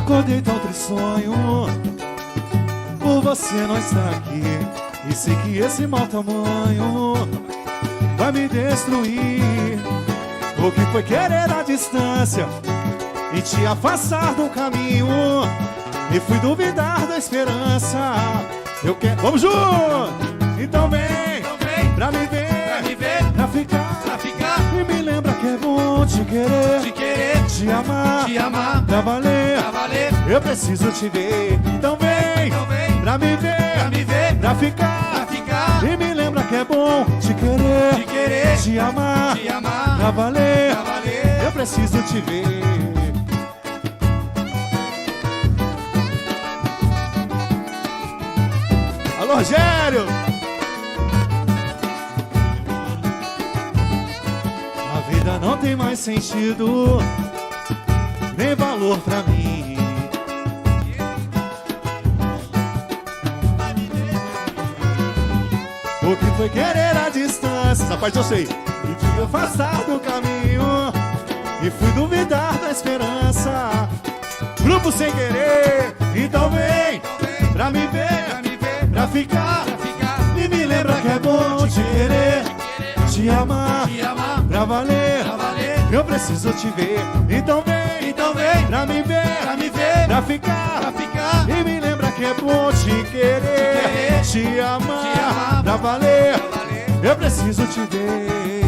Acordei tão tristonho por você não estar aqui, e sei que esse mau tamanho vai me destruir. O que foi querer a distância e te afastar do caminho, e fui duvidar da esperança. Eu quero... Vamos junto! Então vem pra me ver, pra ficar. E me lembra que é bom te querer, te amar, pra valer. Eu preciso te ver. Então vem pra me ver, pra ficar. E me lembra que é bom te querer, te amar, pra valer. Eu preciso te ver. Alô, Rogério! A vida não tem mais sentido, nem valor pra mim. O que foi querer a distância, essa parte eu sei, e te afastar do caminho, e fui duvidar da esperança. Grupo sem querer, então vem pra me ver, pra ficar. E me lembra que é bom te querer, te amar, pra valer. Eu preciso te ver. Então vem pra me ver, pra ficar. E me lembra que é bom te querer, te amar, pra valer. Eu preciso te ver.